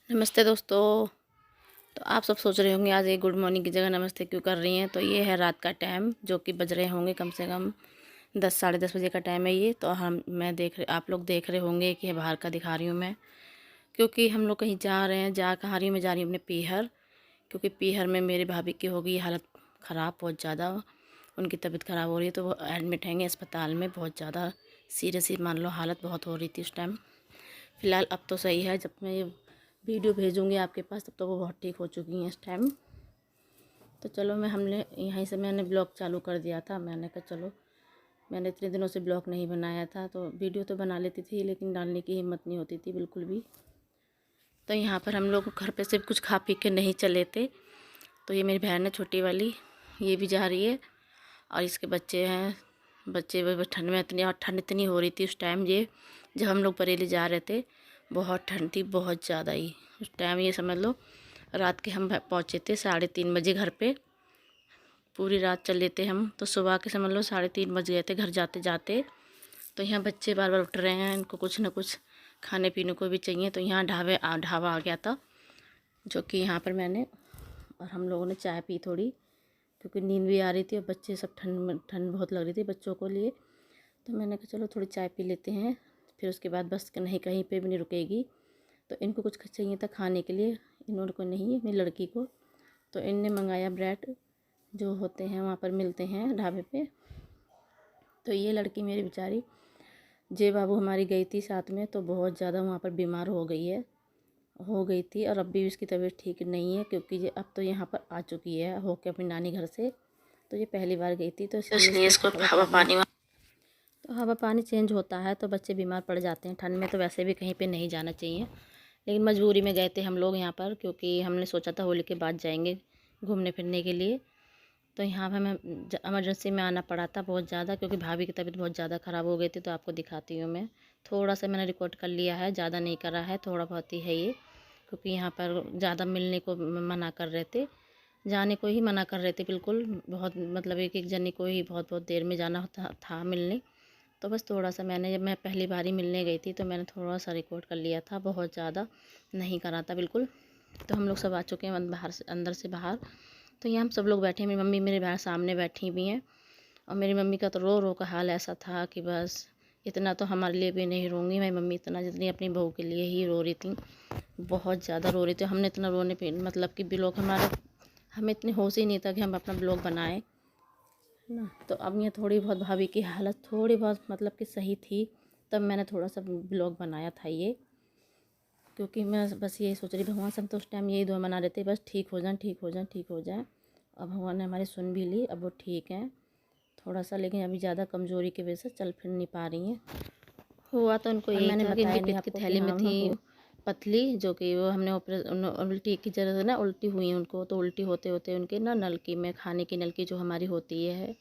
नमस्ते दोस्तों। तो आप सब सोच रहे होंगे आज ये गुड मॉर्निंग की जगह नमस्ते क्यों कर रही हैं। तो ये है रात का टाइम, जो कि बज रहे होंगे कम से कम 10 साढ़े 10 बजे का टाइम है ये। तो आप लोग देख रहे होंगे कि बाहर का दिखा रही हूँ मैं, क्योंकि हम लोग कहीं जा रहे हैं। कहाँ रही हूँ मैं, जा रही हूँ अपने पीहर, क्योंकि पीहर में मेरी भाभी की हो गई हालत ख़राब बहुत ज़्यादा। उनकी तबीयत ख़राब हो रही है, तो वो एडमिट हैंगे अस्पताल में। बहुत ज़्यादा सीरियस ही मान लो हालत बहुत हो रही थी उस टाइम। फ़िलहाल अब तो सही है। जब मैं ये वीडियो भेजूँगी आपके पास तब तो वो बहुत ठीक हो चुकी हैं इस टाइम। तो चलो हमने यहीं से मैंने ब्लॉग चालू कर दिया था। मैंने कहा चलो, मैंने इतने दिनों से ब्लॉग नहीं बनाया था, तो वीडियो तो बना लेती थी लेकिन डालने की हिम्मत नहीं होती थी बिल्कुल भी। तो यहाँ पर हम लोग घर पे सिर्फ कुछ खा पी के नहीं चले थे। तो ये मेरी बहन है छोटी वाली, ये भी जा रही है, और इसके बच्चे हैं। बच्चे वो ठंड में इतनी, और ठंड इतनी हो रही थी उस टाइम, ये जब हम लोग बरेली जा रहे थे बहुत ठंड थी, बहुत ज़्यादा ही उस टाइम। ये समझ लो रात के हम पहुँचे थे 3:30 बजे घर पे। पूरी रात चले थे हम, तो सुबह के समझ लो 3:30 बज गए थे घर जाते जाते। तो यहाँ बच्चे बार बार उठ रहे हैं, इनको कुछ ना कुछ खाने पीने को भी चाहिए। तो यहाँ ढाबा आ गया था, जो कि यहाँ पर मैंने और हम लोगों ने चाय पी थोड़ी, क्योंकि नींद भी आ रही थी और बच्चे सब ठंड बहुत लग रही थी बच्चों को लिए। तो मैंने कहा चलो थोड़ी चाय पी लेते हैं, फिर उसके बाद बस नहीं कहीं पे भी नहीं रुकेगी। तो इनको कुछ चाहिए था खाने के लिए, इन्होंने को नहीं, मेरी लड़की को। तो इनने मंगाया ब्रेड, जो होते हैं वहाँ पर मिलते हैं ढाबे पे। तो ये लड़की मेरी बेचारी जे बाबू हमारी गई थी साथ में, तो बहुत ज़्यादा वहाँ पर बीमार हो गई थी, और अब भी उसकी तबीयत ठीक नहीं है, क्योंकि ये अब तो यहाँ पर आ चुकी है होके अपनी नानी घर से। तो ये पहली बार गई थी, तो इसलिए इसको हवा पानी चेंज होता है तो बच्चे बीमार पड़ जाते हैं ठंड में। तो वैसे भी कहीं पे नहीं जाना चाहिए, लेकिन मजबूरी में गए थे हम लोग यहाँ पर, क्योंकि हमने सोचा था होली के बाद जाएंगे घूमने फिरने के लिए। तो यहाँ पर हमें इमरजेंसी में आना पड़ा था बहुत ज़्यादा, क्योंकि भाभी की तबीयत बहुत ज़्यादा ख़राब हो गई थी। तो आपको दिखाती हूँ मैं, थोड़ा सा मैंने रिकॉर्ड कर लिया है, ज़्यादा नहीं करा है, थोड़ा बहुत ही है ये। क्योंकि यहाँ पर ज़्यादा मिलने को मना कर रहे थे, जाने को ही मना कर रहे थे बिल्कुल। बहुत मतलब एक एक जने को ही बहुत बहुत देर में जाना था मिलने। तो बस थोड़ा सा मैंने, जब मैं पहली बार ही मिलने गई थी तो मैंने थोड़ा सा रिकॉर्ड कर लिया था, बहुत ज़्यादा नहीं करा था बिल्कुल। तो हम लोग सब आ चुके हैं बाहर से, अंदर से बाहर। तो यहाँ हम सब लोग बैठे हैं, मेरी मम्मी मेरे बाहर सामने बैठी हुई हैं। और मेरी मम्मी का तो रो रो का हाल ऐसा था कि बस, इतना तो हमारे लिए भी नहीं रोऊंगी मेरी मम्मी इतना, जितनी अपनी बहू के लिए ही रो रही थी। बहुत ज़्यादा रो रही थी। हमने इतना रोने पे मतलब कि ब्लॉग हमारा, हमें इतनी होश ही नहीं था कि हम अपना ब्लॉग बनाएं ना। तो अब ये थोड़ी बहुत भाभी की हालत थोड़ी बहुत मतलब कि सही थी, तब मैंने थोड़ा सा ब्लॉग बनाया था ये। क्योंकि मैं बस यही सोच रही, भगवान से हम तो उस टाइम यही दुआ मना रहे थे, बस ठीक हो जाए ठीक हो जाए ठीक हो जाए। अब भगवान ने हमारी सुन भी ली, अब वो ठीक है थोड़ा सा, लेकिन अभी ज़्यादा कमज़ोरी की वजह से चल फिर नहीं पा रही हैं। हुआ तो उनको यही था कि इनकी पित्त की थैली में थी पतली, जो कि वो हमने उल्टी की जगह ना उल्टी हुई उनको। तो उल्टी होते होते उनके ना नलकी में, खाने की नलकी जो हमारी होती है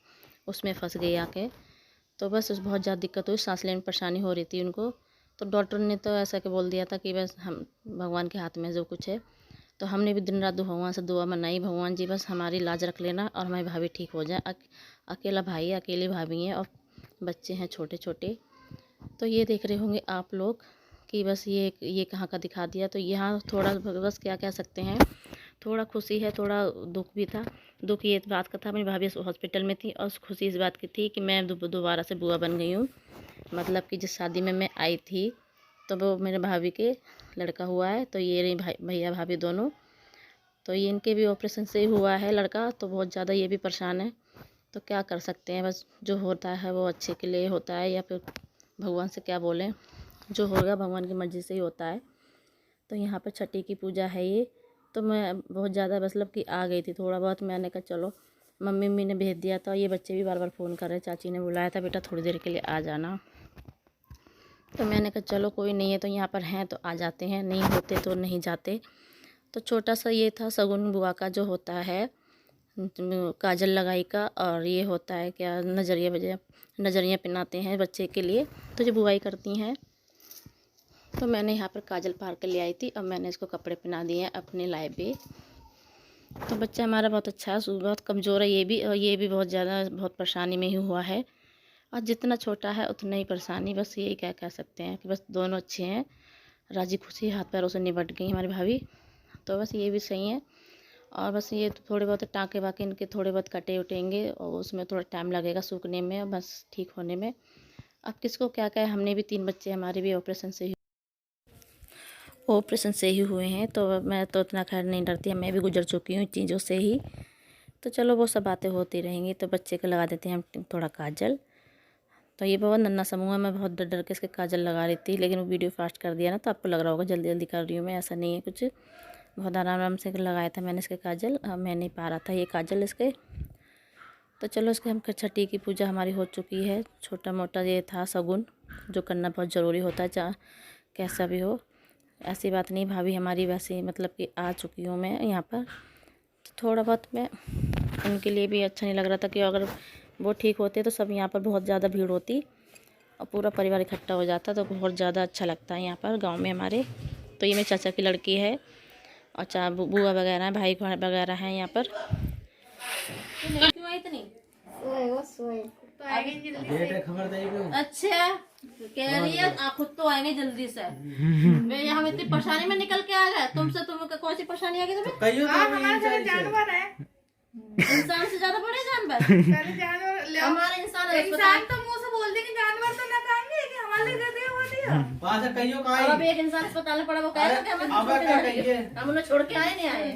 उसमें फंस गई आके। तो बस उस बहुत ज़्यादा दिक्कत हुई, सांस लेने में परेशानी हो रही थी उनको। तो डॉक्टर ने तो ऐसा के बोल दिया था कि बस हम भगवान के हाथ में जो कुछ है। तो हमने भी दिन रात भगवान से दुआ मनाई, भगवान जी बस हमारी लाज रख लेना और हमारी भाभी ठीक हो जाए। अकेला भाई है, अकेली भाभी हैं, और बच्चे हैं छोटे छोटे। तो ये देख रहे होंगे आप लोग कि बस ये कहाँ का दिखा दिया। तो यहाँ थोड़ा बस क्या कह सकते हैं, थोड़ा खुशी है, थोड़ा दुख भी था। दुख ये इस बात का था, मेरी भाभी हॉस्पिटल में थी, और खुशी इस बात की थी कि मैं दोबारा से बुआ बन गई हूँ। मतलब कि जिस शादी में मैं आई थी तो वो मेरे भाभी के लड़का हुआ है। तो ये रही भैया भाभी दोनों। तो ये इनके भी ऑपरेशन से ही हुआ है लड़का, तो बहुत ज़्यादा ये भी परेशान है। तो क्या कर सकते हैं, बस जो होता है वो अच्छे के लिए होता है, या फिर भगवान से क्या बोलें, जो होगा भगवान की मर्ज़ी से ही होता है। तो यहाँ पर छठी की पूजा है ये। तो मैं बहुत ज़्यादा मतलब कि आ गई थी थोड़ा बहुत, मैंने कहा चलो, मम्मी ने भेज दिया था। ये बच्चे भी बार बार फ़ोन कर रहे, चाची ने बुलाया था बेटा थोड़ी देर के लिए आ जाना। तो मैंने कहा चलो कोई नहीं है, तो यहाँ पर हैं तो आ जाते हैं, नहीं होते तो नहीं जाते। तो छोटा सा ये था सगुन बुआ का जो होता है, काजल लगाई का, और ये होता है क्या, नज़रिया पहनाते हैं बच्चे के लिए, तो जो बुआई करती हैं। तो मैंने यहाँ पर काजल पार कर ले आई थी, अब मैंने इसको कपड़े पहना दिए हैं अपने लाए पे। तो बच्चा हमारा बहुत अच्छा है, बहुत कमज़ोर है ये भी, और ये भी बहुत ज़्यादा बहुत परेशानी में ही हुआ है। और जितना छोटा है उतना ही परेशानी, बस यही क्या कह सकते हैं कि बस दोनों अच्छे हैं। राजी खुशी हाथ पैरों से निपट गई हमारी भाभी। तो बस ये भी सही है। और बस ये थोड़े बहुत टाँके वाके इनके थोड़े बहुत कटे उटेंगे और उसमें थोड़ा टाइम लगेगा सूखने में और बस ठीक होने में। अब किसको क्या क्या है, हमने भी 3 बच्चे हमारे भी ऑपरेशन से ही हुए हैं। तो मैं तो इतना खैर नहीं डरती, मैं भी गुजर चुकी हूँ चीज़ों से ही। तो चलो वो सब बातें होती रहेंगी। तो बच्चे को लगा देते हैं हम थोड़ा काजल। तो ये बहुत नन्हा समूह है, मैं बहुत डर डर के इसके काजल लगा रही थी, लेकिन वो वीडियो फास्ट कर दिया ना, तो आपको लग रहा होगा जल्दी जल्दी कर रही हूँ मैं। ऐसा नहीं है कुछ, बहुत आराम आराम से लगाया था मैंने इसके काजल। मैं नहीं पा रहा था ये काजल इसके। तो चलो इसके हम छठी की पूजा हमारी हो चुकी है। छोटा मोटा ये था शगुन जो करना बहुत ज़रूरी होता है, चाहे कैसा भी हो। ऐसी बात नहीं, भाभी हमारी वैसे मतलब कि आ चुकी हूँ मैं यहाँ पर। तो थोड़ा बहुत मैं उनके लिए भी अच्छा नहीं लग रहा था कि अगर वो ठीक होते तो सब यहाँ पर बहुत ज़्यादा भीड़ होती और पूरा परिवार इकट्ठा हो जाता, तो बहुत ज़्यादा अच्छा लगता है यहाँ पर गांव में हमारे। तो ये मेरे चाचा की लड़की है और बुआ वगैरह हैं, भाई वगैरह हैं यहाँ पर। क्यों आई इतनी? अच्छा कह रही है आप खुद तो आएंगे जल्दी से। मैं हम इतनी परेशानी में निकल के आ गए तुमसे, तुम्हें कौन सी परेशानी आ गई तुम्हें? जानवर है, इंसान से ज्यादा बड़े जानवर। हमारे इंसान तो मुंह से बोल देंगे, जानवर तो ना कहेंगे कि हमारे लिए दे वो दिया। अब एक इंसान अस्पताल में पड़ा, वो कहेगा कि हम उन्हें छोड़ के आए नहीं आए।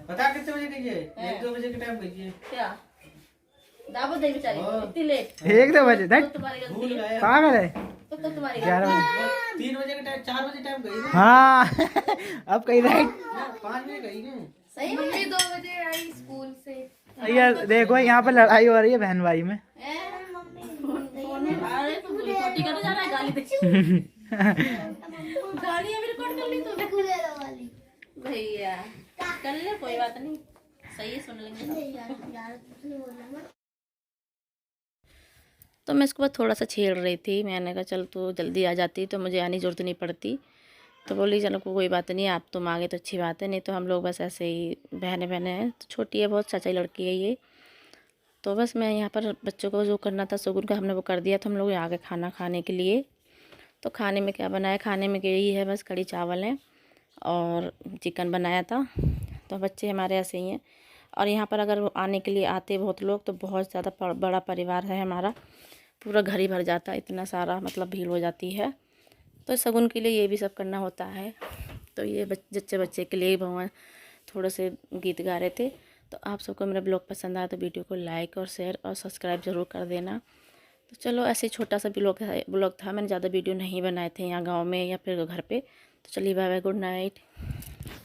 बता कितने बजे गई है? 1-2 बजे के टाइम गई है क्या दावत दे बेचारी इतनी लेट? 1-2 बजे तक तुम्हारी गलती है, पागल है। तो तुम्हारी 11 बजे 3 बजे के टाइम 4 बजे टाइम गई ना। हाँ अब कहीं राइट 5 बजे गई ना। सही में 2 बजे आई स्कूल से। यार देखो यहाँ पर लड़ाई हो रही है बहन भाई में। अरे तू छोटी कर जा रहा है, गाली दे। गाली अभी रिकॉर्ड कर ली तूने भैया? कर ले कोई बात नहीं, सही है, सुन लेंगे। तो मैं इसको बस थोड़ा सा छेड़ रही थी, मैंने कहा चल तू जल्दी आ जाती तो मुझे आने की जरूरत नहीं पड़ती। तो बोली चलो कोई बात नहीं, आप तुम आ गए तो अच्छी बात है, नहीं तो हम लोग बस ऐसे ही बहने बहने हैं। तो छोटी है बहुत, चाचा की लड़की है ये। तो बस मैं यहाँ पर बच्चों को जो करना था शगुन का हमने वो कर दिया। तो हम लोग आ गए खाना खाने के लिए। तो खाने में क्या बनाया, खाने में यही है बस कढ़ी चावल है और चिकन बनाया था। तो बच्चे हमारे ऐसे ही हैं। और यहाँ पर अगर आने के लिए आते बहुत लोग तो बहुत ज़्यादा बड़ा परिवार है हमारा, पूरा घर ही भर जाता है, इतना सारा मतलब भीड़ हो जाती है। तो शगुन के लिए ये भी सब करना होता है। तो ये जच्चे बच्चे के लिए भगवान थोड़े से गीत गा रहे थे। तो आप सबको मेरा ब्लॉग पसंद आया तो वीडियो को लाइक और शेयर और सब्सक्राइब ज़रूर कर देना। तो चलो ऐसे छोटा सा ब्लॉग था, मैंने ज़्यादा वीडियो नहीं बनाए थे यहाँ गाँव में या फिर घर पे। तो चलिए बाय बाय, गुड नाइट।